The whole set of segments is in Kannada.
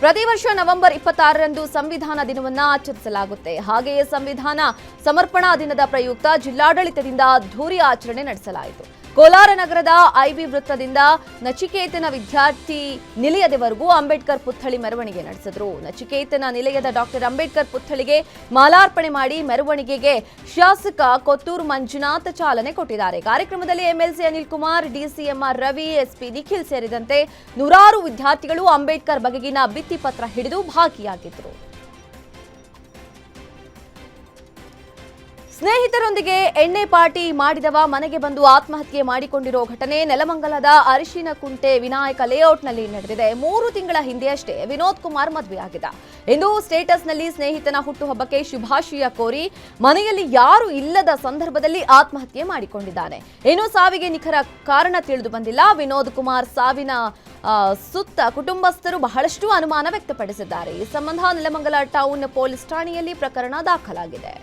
ಪ್ರತಿ ವರ್ಷ ನವೆಂಬರ್ 26ರಂದು ಸಂವಿಧಾನ ದಿನವನ್ನು ಆಚರಿಸಲಾಗುತ್ತೆ. ಹಾಗೆಯೇ ಸಂವಿಧಾನ ಸಮರ್ಪಣಾ ದಿನದ ಪ್ರಯುಕ್ತ ಜಿಲ್ಲಾಡಳಿತದಿಂದ ಅದ್ಧೂರಿ ಆಚರಣೆ ನಡೆಸಲಾಯಿತು. ಕೋಲಾರ ನಗರದ ಐಬಿ ವೃತ್ತದಿಂದ ನಚಿಕೇತನ ವಿದ್ಯಾರ್ಥಿ ನಿಲಯದವರೆಗೂ ಅಂಬೇಡ್ಕರ್ ಪುತ್ಥಳಿ ಮೆರವಣಿಗೆ ನಡೆಸಿದ್ರು. ನಚಿಕೇತನ ನಿಲಯದ ಡಾಕ್ಟರ್ ಅಂಬೇಡ್ಕರ್ ಪುತ್ಥಳಿಗೆ ಮಾಲಾರ್ಪಣೆ ಮಾಡಿ ಮೆರವಣಿಗೆಗೆ ಶಾಸಕ ಕೊತ್ತೂರು ಮಂಜುನಾಥ್ ಚಾಲನೆ ಕೊಟ್ಟಿದ್ದಾರೆ. ಕಾರ್ಯಕ್ರಮದಲ್ಲಿ ಎಂಎಲ್ಸಿ ಅನಿಲ್ ಕುಮಾರ್, ಡಿಸಿಎಂಆರ್ ರವಿ, ಎಸ್ಪಿ ನಿಖಿಲ್ ಸೇರಿದಂತೆ ನೂರಾರು ವಿದ್ಯಾರ್ಥಿಗಳು ಅಂಬೇಡ್ಕರ್ ಬಗೆಗಿನ ಭಿತ್ತಿಪತ್ರ ಹಿಡಿದು ಭಾಗಿಯಾಗಿದ್ದರು. ಸ್ನೇಹಿತರೊಂದಿಗೆ ಎಣ್ಣೆ ಪಾರ್ಟಿ ಮಾಡಿದವ ಮನೆಗೆ ಬಂದು ಆತ್ಮಹತ್ಯೆ ಮಾಡಿಕೊಂಡಿರೋ ಘಟನೆ ನೆಲಮಂಗಲದ ಅರಿಶಿನಕುಂಟೆ ವಿನಾಯಕ ಲೇಔಟ್ನಲ್ಲಿ ನಡೆದಿದೆ. 3 ತಿಂಗಳ ಹಿಂದೆಯಷ್ಟೇ ವಿನೋದ್ ಕುಮಾರ್ ಮದುವೆಯಾಗಿದ್ದ. ಇಂದು ಸ್ಟೇಟಸ್ನಲ್ಲಿ ಸ್ನೇಹಿತನ ಹುಟ್ಟುಹಬ್ಬಕ್ಕೆ ಶುಭಾಶಯ ಕೋರಿ ಮನೆಯಲ್ಲಿ ಯಾರು ಇಲ್ಲದ ಸಂದರ್ಭದಲ್ಲಿ ಆತ್ಮಹತ್ಯೆ ಮಾಡಿಕೊಂಡಿದ್ದಾನೆ. ಇನ್ನು ಸಾವಿಗೆ ನಿಖರ ಕಾರಣ ತಿಳಿದು ಬಂದಿಲ್ಲ. ವಿನೋದ್ ಕುಮಾರ್ ಸಾವಿನ ಸುತ್ತ ಕುಟುಂಬಸ್ಥರು ಬಹಳಷ್ಟು ಅನುಮಾನ ವ್ಯಕ್ತಪಡಿಸಿದ್ದಾರೆ. ಈ ಸಂಬಂಧ ನೆಲಮಂಗಲ ಟೌನ್ ಪೊಲೀಸ್ ಠಾಣೆಯಲ್ಲಿ ಪ್ರಕರಣ ದಾಖಲಾಗಿದೆ.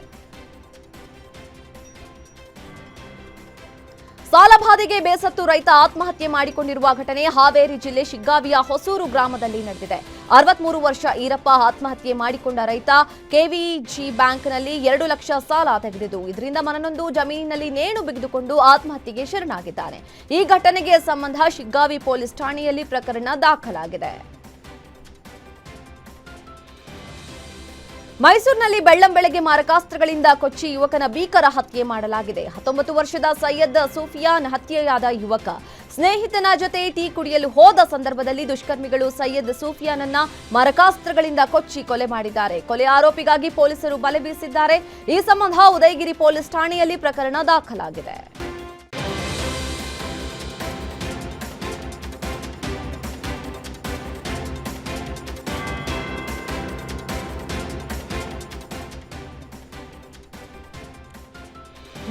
ಸಾಲಬಾಧೆಗೆ ಬೇಸತ್ತು ರೈತ ಆತ್ಮಹತ್ಯೆ ಮಾಡಿಕೊಂಡಿರುವ ಘಟನೆ ಹಾವೇರಿ ಜಿಲ್ಲೆ ಶಿಗ್ಗಾವಿಯ ಹೊಸೂರು ಗ್ರಾಮದಲ್ಲಿ ನಡೆದಿದೆ. 63 ವರ್ಷ ಈರಪ್ಪ ಆತ್ಮಹತ್ಯೆ ಮಾಡಿಕೊಂಡ ರೈತ ಕೆವಿಜಿ ಬ್ಯಾಂಕ್ನಲ್ಲಿ 2 ಲಕ್ಷ ಸಾಲ ತೆಗೆದಿದ್ದು ಇದರಿಂದ ಮನನೊಂದು ಜಮೀನಿನಲ್ಲಿ ನೇಣು ಬಿಗಿದುಕೊಂಡು ಆತ್ಮಹತ್ಯೆಗೆ ಶರಣಾಗಿದ್ದಾನೆ. ಈ ಘಟನೆಗೆ ಸಂಬಂಧ ಶಿಗ್ಗಾವಿ ಪೊಲೀಸ್ ಠಾಣೆಯಲ್ಲಿ ಪ್ರಕರಣ ದಾಖಲಾಗಿದೆ. ಮೈಸೂರಿನಲ್ಲಿ ಬೆಳ್ಳಂಬೆಳಗ್ಗೆ ಮಾರಕಾಸ್ತ್ರಗಳಿಂದ ಕೊಚ್ಚಿ ಯುವಕನ ಭೀಕರ ಹತ್ಯೆ ಮಾಡಲಾಗಿದೆ. 19 ವರ್ಷದ ಸೈಯದ್ ಸೂಫಿಯಾನ್ ಹತ್ಯೆಯಾದ ಯುವಕ ಸ್ನೇಹಿತನ ಜೊತೆ ಟೀ ಕುಡಿಯಲು ಹೋದ ಸಂದರ್ಭದಲ್ಲಿ ದುಷ್ಕರ್ಮಿಗಳು ಸೈಯದ್ ಸೂಫಿಯಾನನ್ನ ಮಾರಕಾಸ್ತ್ರಗಳಿಂದ ಕೊಚ್ಚಿ ಕೊಲೆ ಮಾಡಿದ್ದಾರೆ. ಕೊಲೆ ಆರೋಪಿಗಾಗಿ ಪೊಲೀಸರು ಬಲೆ ಬೀಸಿದ್ದಾರೆ. ಈ ಸಂಬಂಧ ಉದಯಗಿರಿ ಪೊಲೀಸ್ ಠಾಣೆಯಲ್ಲಿ ಪ್ರಕರಣ ದಾಖಲಾಗಿದೆ.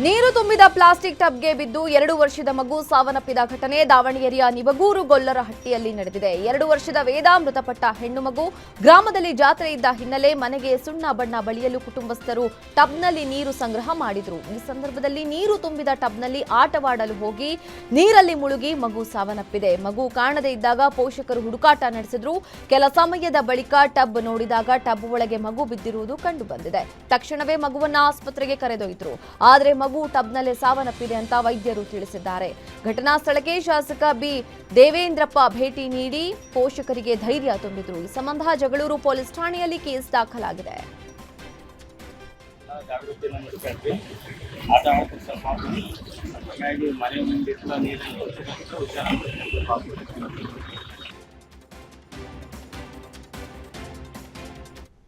ನೀರು ತುಂಬಿದ ಪ್ಲಾಸ್ಟಿಕ್ ಟಬ್ಗೆ ಬಿದ್ದು 2 ವರ್ಷದ ಮಗು ಸಾವನ್ನಪ್ಪಿದ ಘಟನೆ ದಾವಣಗೆರೆಯ ನಿಬಗೂರು ಗೊಲ್ಲರಹಟ್ಟಿಯಲ್ಲಿ ನಡೆದಿದೆ. 2 ವರ್ಷದ ವೇದ ಮೃತಪಟ್ಟ ಹೆಣ್ಣು ಮಗು ಗ್ರಾಮದಲ್ಲಿ ಜಾತ್ರೆ ಇದ್ದ ಹಿನ್ನೆಲೆ ಮನೆಗೆ ಸುಣ್ಣ ಬಣ್ಣ ಬಳಿಯಲು ಕುಟುಂಬಸ್ಥರು ಟಬ್ನಲ್ಲಿ ನೀರು ಸಂಗ್ರಹ ಮಾಡಿದ್ರು. ಈ ಸಂದರ್ಭದಲ್ಲಿ ನೀರು ತುಂಬಿದ ಟಬ್ನಲ್ಲಿ ಆಟವಾಡಲು ಹೋಗಿ ನೀರಲ್ಲಿ ಮುಳುಗಿ ಮಗು ಸಾವನ್ನಪ್ಪಿದೆ. ಮಗು ಕಾಣದೇ ಇದ್ದಾಗ ಪೋಷಕರು ಹುಡುಕಾಟ ನಡೆಸಿದ್ರು. ಕೆಲ ಸಮಯದ ಬಳಿಕ ಟಬ್ ನೋಡಿದಾಗ ಟಬ್ ಒಳಗೆ ಮಗು ಬಿದ್ದಿರುವುದು ಕಂಡು ಬಂದಿದೆ. ತಕ್ಷಣವೇ ಮಗುವನ್ನ ಆಸ್ಪತ್ರೆಗೆ ಕರೆದೊಯ್ದರು. ಆದರೆ ಮಗು ಟಬ್ನಲ್ಲೇ ಸಾವನ್ನಪ್ಪಿದೆ ಅಂತ ವೈದ್ಯರು ತಿಳಿಸಿದ್ದಾರೆ. ಘಟನಾ ಸ್ಥಳಕ್ಕೆ ಶಾಸಕ ಬಿ ದೇವೇಂದ್ರಪ್ಪ ಭೇಟಿ ನೀಡಿ ಪೋಷಕರಿಗೆ ಧೈರ್ಯ ತುಂಬಿದ್ರು. ಈ ಸಂಬಂಧ ಜಗಳೂರು ಪೊಲೀಸ್ ಠಾಣೆಯಲ್ಲಿ ಕೇಸ್ ದಾಖಲಾಗಿದೆ.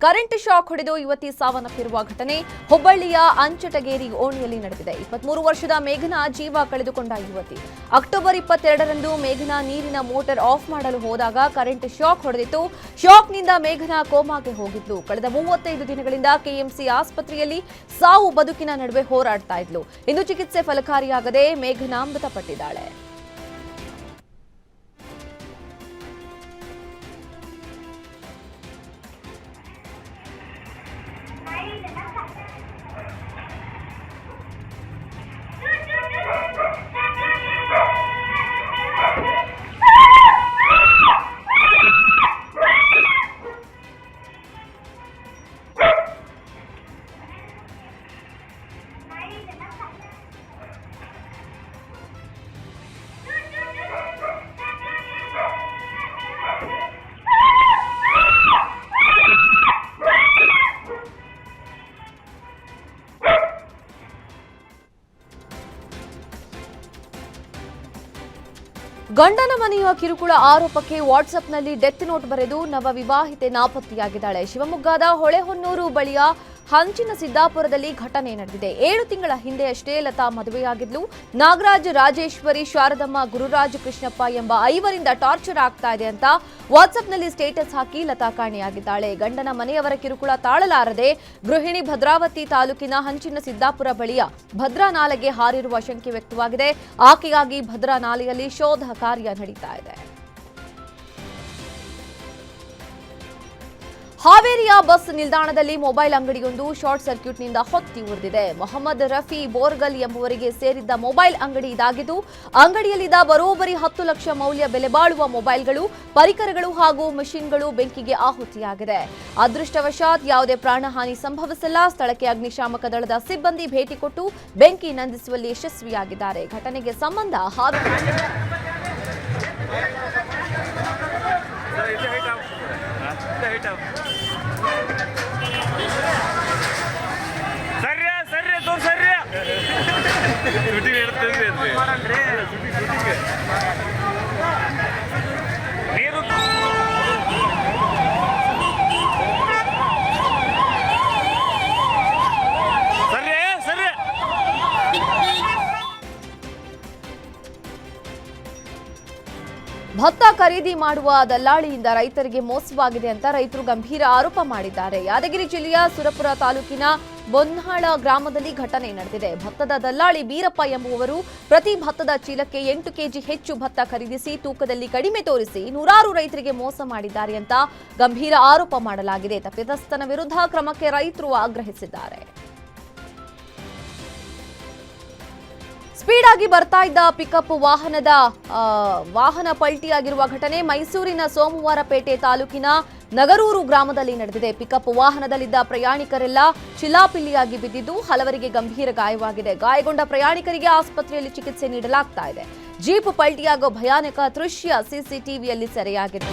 ಕರೆಂಟ್ ಶಾಕ್ ಹೊಡೆದು ಯುವತಿ ಸಾವನ್ನಪ್ಪಿರುವ ಘಟನೆ ಹುಬ್ಬಳ್ಳಿಯ ಅಂಚಟಗೇರಿ ಓಣಿಯಲ್ಲಿ ನಡೆದಿದೆ. 23 ವರ್ಷದ ಮೇಘನಾ ಜೀವ ಕಳೆದುಕೊಂಡ ಯುವತಿ. ಅಕ್ಟೋಬರ್ 22ರಂದು ಮೇಘನಾ ನೀರಿನ ಮೋಟಾರ್ ಆಫ್ ಮಾಡಲು ಹೋದಾಗ ಕರೆಂಟ್ ಶಾಕ್ ಹೊಡೆದಿತ್ತು. ಶಾಕ್ನಿಂದ ಮೇಘನಾ ಕೋಮಾಗೆ ಹೋಗಿದ್ಲು. ಕಳೆದ 35 ದಿನಗಳಿಂದ ಕೆಎಂಸಿ ಆಸ್ಪತ್ರೆಯಲ್ಲಿ ಸಾವು ಬದುಕಿನ ನಡುವೆ ಹೋರಾಡ್ತಾ ಇದ್ಲು. ಇಂದು ಚಿಕಿತ್ಸೆ ಫಲಕಾರಿಯಾಗದೆ ಮೇಘನಾ ಮೃತಪಟ್ಟಿದ್ದಾಳೆ. ಗಂಡನ ಮನೆಯ ಕಿರುಕುಳ ಆರೋಪಕ್ಕೆ ವಾಟ್ಸ್ಆಪ್ನಲ್ಲಿ ಡೆತ್ ನೋಟ್ ಬರೆದು ನವವಿವಾಹಿತೆ ನಾಪತ್ತೆಯಾಗಿದ್ದಾಳೆ. ಶಿವಮೊಗ್ಗದ ಹೊಳೆಹೊನ್ನೂರು ಬಳಿಯ ಹಂಚಿನ ಸಿದ್ದಾಪುರದಲ್ಲಿ ಘಟನೆ ನಡೆದಿದೆ. 7 ತಿಂಗಳ ಹಿಂದೆಯಷ್ಟೇ ಲತಾ ಮದುವೆಯಾಗಿದ್ಲು. ನಾಗರಾಜ್, ರಾಜೇಶ್ವರಿ, ಶಾರದಮ್ಮ, ಗುರುರಾಜ್, ಕೃಷ್ಣಪ್ಪ ಎಂಬ 5ರಿಂದ ಟಾರ್ಚರ್ ಆಗ್ತಾ ಇದೆ ಅಂತ ವಾಟ್ಸ್ಆಪ್ನಲ್ಲಿ ಸ್ಟೇಟಸ್ ಹಾಕಿ ಲತಾ ಕಾಣೆಯಾಗಿದ್ದಾಳೆ. ಗಂಡನ ಮನೆಯವರ ಕಿರುಕುಳ ತಾಳಲಾರದೆ ಗೃಹಿಣಿ ಭದ್ರಾವತಿ ತಾಲೂಕಿನ ಹಂಚಿನ ಸಿದ್ದಾಪುರ ಬಳಿಯ ಭದ್ರಾ ನಾಲೆಗೆ ಹಾರಿರುವ ಶಂಕೆ ವ್ಯಕ್ತವಾಗಿದೆ. ಆಕೆಗಾಗಿ ಭದ್ರಾ ನಾಲೆಯಲ್ಲಿ ಶೋಧ ಕಾರ್ಯ ನಡೀತಾ ಇದೆ. ಹಾವೇರಿಯ ಬಸ್ ನಿಲ್ದಾಣದಲ್ಲಿ ಮೊಬೈಲ್ ಅಂಗಡಿಯೊಂದು ಶಾರ್ಟ್ ಸರ್ಕ್ಯೂಟ್ನಿಂದ ಹೊತ್ತಿ ಉರಿದಿದೆ. ಮೊಹಮ್ಮದ್ ರಫಿ ಬೋರ್ಗಲ್ ಎಂಬುವರಿಗೆ ಸೇರಿದ್ದ ಮೊಬೈಲ್ ಅಂಗಡಿ ಇದಾಗಿದ್ದು, ಅಂಗಡಿಯಲ್ಲಿದ್ದ ಬರೋಬ್ಬರಿ 10 ಲಕ್ಷ ಮೌಲ್ಯ ಬೆಲೆ ಬಾಳುವ ಮೊಬೈಲ್ಗಳು, ಪರಿಕರಗಳು ಹಾಗೂ ಮಷಿನ್ಗಳು ಬೆಂಕಿಗೆ ಆಹುತಿಯಾಗಿದೆ. ಅದೃಷ್ಟವಶಾತ್ ಯಾವುದೇ ಪ್ರಾಣಹಾನಿ ಸಂಭವಿಸಿಲ್ಲ. ಸ್ಥಳಕ್ಕೆ ಅಗ್ನಿಶಾಮಕ ದಳದ ಸಿಬ್ಬಂದಿ ಭೇಟಿ ಕೊಟ್ಟು ಬೆಂಕಿ ನಂದಿಸುವಲ್ಲಿ ಯಶಸ್ವಿಯಾಗಿದ್ದಾರೆ. ಘಟನೆಗೆ ಸಂಬಂಧ ಭತ್ತ ಖರೀದಿ ಮಾಡುವ ದಲ್ಲಾಳಿಯಿಂದ ರೈತರಿಗೆ ಮೋಸವಾಗಿದೆ ಅಂತ ರೈತರು ಗಂಭೀರ ಆರೋಪ ಮಾಡಿದ್ದಾರೆ. ಯಾದಗಿರಿ ಜಿಲ್ಲೆಯ ಸುರಪುರ ತಾಲೂಕಿನ ಬೊನ್ನಾಳ ಗ್ರಾಮದಲ್ಲಿ ಘಟನೆ ನಡೆದಿದೆ. ಭತ್ತದ ದಲ್ಲಾಳಿ ಬೀರಪ್ಪ ಎಂಬುವವರು ಪ್ರತಿ ಭತ್ತದ ಚೀಲಕ್ಕೆ 8 ಕೆಜಿ ಹೆಚ್ಚು ಭತ್ತ ಖರೀದಿಸಿ ತೂಕದಲ್ಲಿ ಕಡಿಮೆ ತೋರಿಸಿ ನೂರಾರು ರೈತರಿಗೆ ಮೋಸ ಮಾಡಿದ್ದಾರೆ ಅಂತ ಗಂಭೀರ ಆರೋಪ ಮಾಡಲಾಗಿದೆ. ತಪ್ಪಿತಸ್ಥನ ವಿರುದ್ಧ ಕ್ರಮಕ್ಕೆ ರೈತರು ಆಗ್ರಹಿಸಿದ್ದಾರೆ. ಸ್ಪೀಡ್ ಆಗಿ ಬರ್ತಾ ಇದ್ದ ಪಿಕಪ್ ವಾಹನ ಪಲ್ಟಿಯಾಗಿರುವ ಘಟನೆ ಮೈಸೂರಿನ ಸೋಮವಾರಪೇಟೆ ತಾಲೂಕಿನ ನಗರೂರು ಗ್ರಾಮದಲ್ಲಿ ನಡೆದಿದೆ. ಪಿಕಪ್ ವಾಹನದಲ್ಲಿದ್ದ ಪ್ರಯಾಣಿಕರೆಲ್ಲ ಚಿಲ್ಲಾಪಿಲ್ಲಿಯಾಗಿ ಬಿದ್ದಿದ್ದು, ಹಲವರಿಗೆ ಗಂಭೀರ ಗಾಯವಾಗಿದೆ. ಗಾಯಗೊಂಡ ಪ್ರಯಾಣಿಕರಿಗೆ ಆಸ್ಪತ್ರೆಯಲ್ಲಿ ಚಿಕಿತ್ಸೆ ನೀಡಲಾಗ್ತಾ ಇದೆ. ಜೀಪ್ ಪಲ್ಟಿಯಾಗೋ ಭಯಾನಕ ದೃಶ್ಯ ಸಿಸಿಟಿವಿಯಲ್ಲಿ ಸೆರೆಯಾಗಿದೆ.